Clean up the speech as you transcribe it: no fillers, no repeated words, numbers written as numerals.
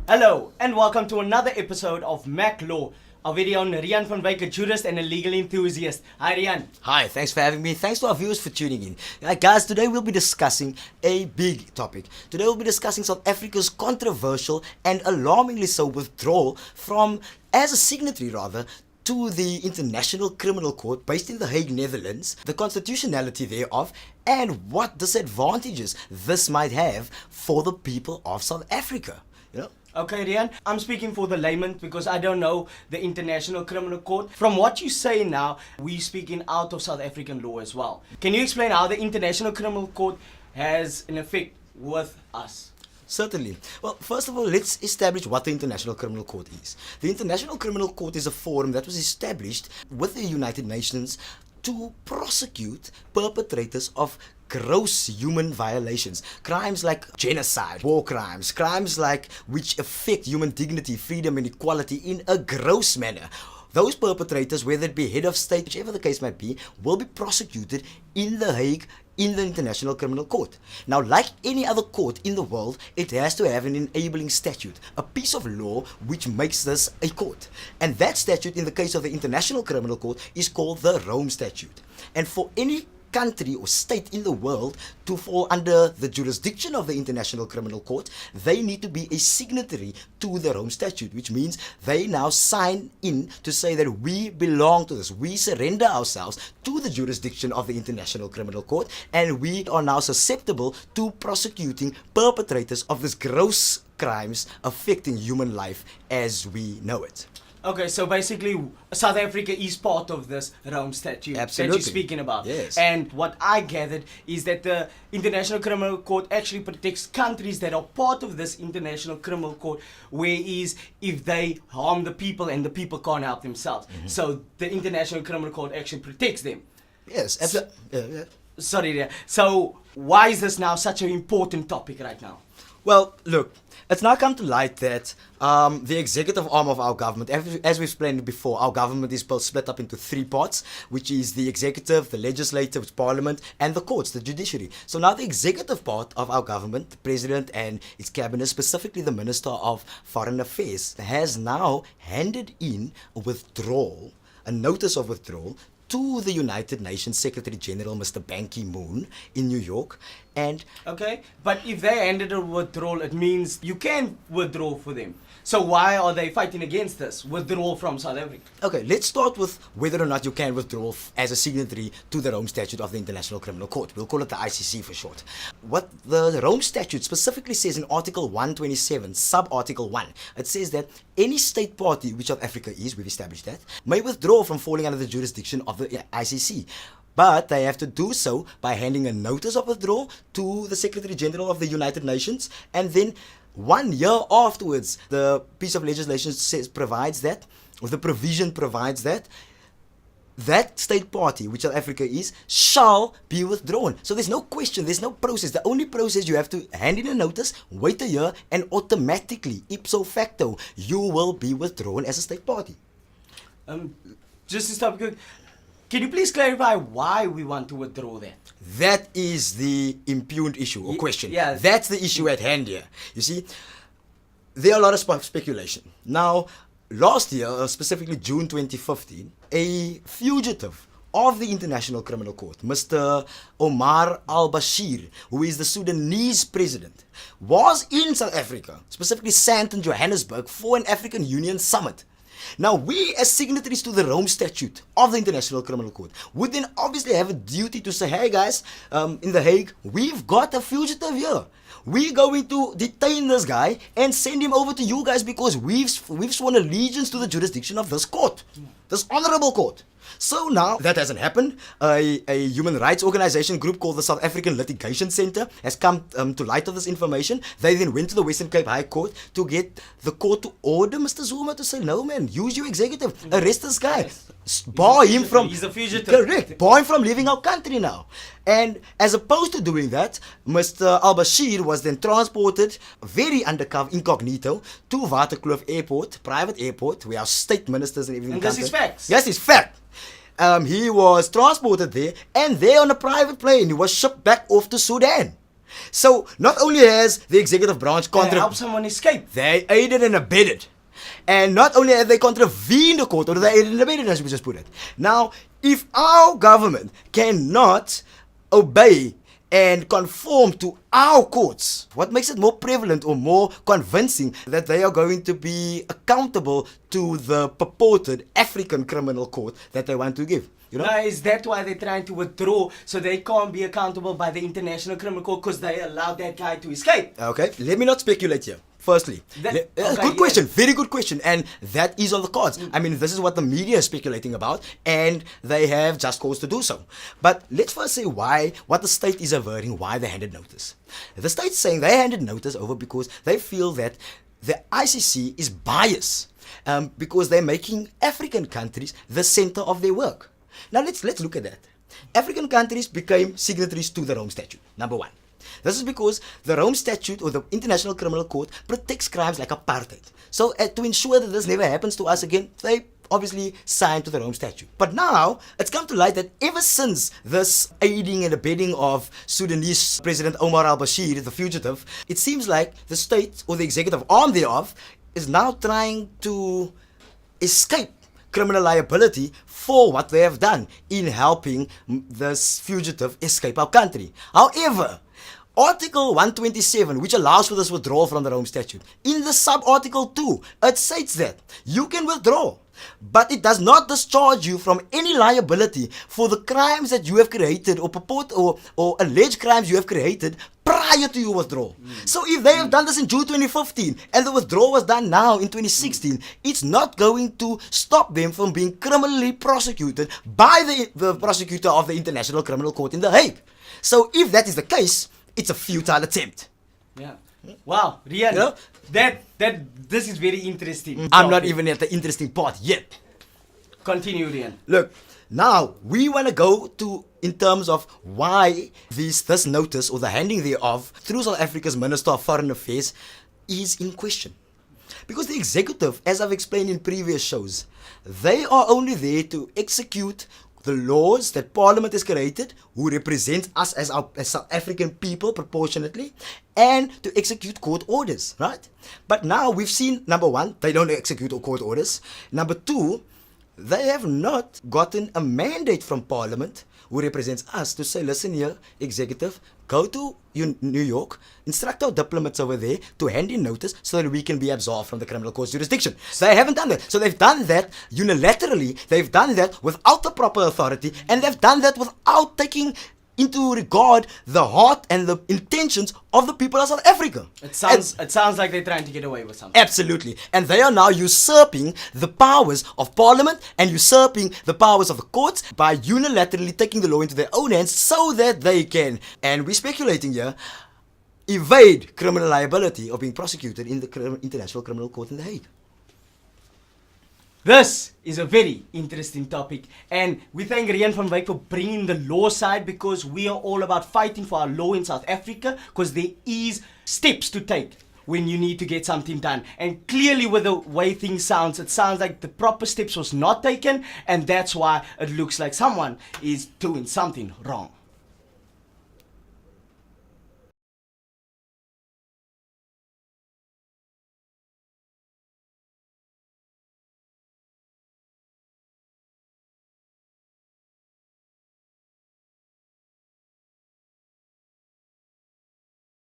Hello and welcome to another episode of Macklaw. Our video on Riaan van Wyk, a jurist and a legal enthusiast. Hi Riaan. Hi, thanks for having me. Thanks to our viewers for tuning in. Guys, today we'll be discussing a big topic. Today we'll be discussing South Africa's controversial and alarmingly so withdrawal from, as a signatory rather, to the International Criminal Court based in The Hague, Netherlands, the constitutionality thereof, and what disadvantages this might have for the people of South Africa. You know? Okay, Riaan, I'm speaking for the layman because I don't know the International Criminal Court. From what you say now, we're speaking out of South African law as well. Can you explain how the International Criminal Court has an effect with us? Certainly. Well, first of all, let's establish what the International Criminal Court is. The International Criminal Court is a forum that was established with the United Nations to prosecute perpetrators of gross human violations, crimes like genocide, war crimes, crimes like which affect human dignity, freedom and equality in a gross manner. Those perpetrators, whether it be head of state, whichever the case might be, will be prosecuted in The Hague in the International Criminal Court. Now, like any other court in the world, it has to have an enabling statute, a piece of law which makes this a court. And that statute, in the case of the International Criminal Court, is called the Rome Statute. And for any country or state in the world to fall under the jurisdiction of the International Criminal Court, they need to be a signatory to the Rome Statute, which means they now sign in to say that we belong to this. We surrender ourselves to the jurisdiction of the International Criminal Court, and we are now susceptible to prosecuting perpetrators of these gross crimes affecting human life as we know it. Okay, so basically South Africa is part of this Rome Statute Absolutely. that you're speaking about. Yes. And what I gathered is that the International Criminal Court actually protects countries that are part of this International Criminal Court, whereas if they harm the people and the people can't help themselves. Mm-hmm. So the International Criminal Court actually protects them. Yes, absolutely. Sorry, Riaan. So why is this now such an important topic right now? Well, look, it's now come to light that the executive arm of our government, as we've explained before, our government is split up into three parts, which is the executive, the legislative, which is parliament, and the courts, the judiciary. So now the executive part of our government, the president and its cabinet, specifically the Minister of Foreign Affairs, has now handed in a withdrawal, a notice of withdrawal, to the United Nations Secretary General, Mr. Ban Ki-moon, in New York. And okay, but if they ended a withdrawal, it means you can withdraw for them. So why are they fighting against this withdrawal from South Africa? okay, let's start with whether or not you can withdraw as a signatory to the Rome Statute of the International Criminal Court. We'll call it the ICC for short. What the Rome Statute specifically says in Article 127, sub-Article 1, it says that any state party, which South Africa is, we've established that, may withdraw from falling under the jurisdiction of the ICC. But they have to do so by handing a notice of withdrawal to the Secretary General of the United Nations, and then 1 year afterwards, the piece of legislation provides that, or the provision provides that, that state party, which South Africa is, shall be withdrawn. So there's no question, there's no process. The only process, you have to hand in a notice, wait a year, and automatically, ipso facto, you will be withdrawn as a state party. Just to stop quick, can you please clarify why we want to withdraw that? That is the impugned issue or question. Yeah. That's the issue at hand here. You see, there are a lot of speculation. Now, last year, specifically June 2015, a fugitive of the International Criminal Court, Mr. Omar al-Bashir, who is the Sudanese president, was in South Africa, specifically Sandton, Johannesburg, for an African Union summit. Now, we as signatories to the Rome Statute of the International Criminal Court would then obviously have a duty to say, hey guys, in The Hague, we've got a fugitive here. We're going to detain this guy and send him over to you guys because we've sworn allegiance to the jurisdiction of this court, this honorable court. So now, that hasn't happened. A human rights organization group called the South African Litigation Centre has come to light of this information. They then went to the Western Cape High Court to get the court to order Mr. Zuma to say, no man, use your executive, arrest this guy. Yes. Bar him from... He's a fugitive. Correct. Bar him from leaving our country now. And as opposed to doing that, Mr. al-Bashir was then transported very undercover, incognito, to Waterkloof Airport, private airport, where our state ministers and everything. And this is facts. Yes, it's fact. He was transported there, and there on a private plane, he was shipped back off to Sudan. So not only has the executive branch They help someone escape. they aided and abetted. And not only have they contravened the court, or they aided and abetted, as we just put it. Now, if our government cannot obey and conform to our courts, what makes it more prevalent or more convincing that they are going to be accountable to the purported African criminal court that they want to give? You know? Now, is that why they're trying to withdraw so they can't be accountable by the International Criminal Court because they allowed that guy to escape? Okay, let me not speculate here. Firstly, good question, very good question, and that is on the cards. I mean, this is what the media is speculating about, and they have just cause to do so. But let's first say what the state is averting, why they handed notice. The state's saying they handed notice over because they feel that the ICC is biased because they're making African countries the center of their work. Now let's look at that. African countries became signatories to the Rome Statute, number one. This is because the Rome Statute or the International Criminal Court protects crimes like apartheid. So to ensure that this never happens to us again, they obviously signed to the Rome Statute. But now, it's come to light that ever since this aiding and abetting of Sudanese President Omar al-Bashir, the fugitive, it seems like the state or the executive arm thereof is now trying to escape criminal liability for what they have done in helping this fugitive escape our country. However, Article 127, which allows for this withdrawal from the Rome Statute, in the sub-article 2, it states that you can withdraw, but it does not discharge you from any liability for the crimes that you have created or purport or alleged crimes you have created prior to your withdrawal. So if they have done this in June 2015 and the withdrawal was done now in 2016, it's not going to stop them from being criminally prosecuted by the prosecutor of the International Criminal Court in The Hague. So if that is the case, it's a futile attempt. Yeah. Wow, Riaan, You know? this is very interesting. I'm not topic. even at the interesting part yet. Continue, Riaan. Look, now we want to go to in terms of why this notice or the handing thereof through South Africa's Minister of Foreign Affairs is in question. Because the executive, as I've explained in previous shows, they are only there to execute the laws that Parliament has created, who represent us as South African people proportionately, and to execute court orders, right? But now we've seen, number one, they don't execute court orders. Number two, they have not gotten a mandate from Parliament, who represents us, to say, listen here, executive, go to New York, instruct our diplomats over there to hand in notice so that we can be absolved from the criminal court's jurisdiction. They haven't done that. So they've done that unilaterally, they've done that without the proper authority, and they've done that without taking into regard the heart and the intentions of the people of South Africa. It sounds like they're trying to get away with something. Absolutely. And they are now usurping the powers of Parliament and usurping the powers of the courts by unilaterally taking the law into their own hands so that they can, and we're speculating here, evade criminal liability of being prosecuted in the International Criminal Court in The Hague. This is a very interesting topic, and we thank Riaan van Wyk for bringing the law side, because we are all about fighting for our law in South Africa, because there is steps to take when you need to get something done. And clearly with the way things sounds, it sounds like the proper steps was not taken, and that's why it looks like someone is doing something wrong.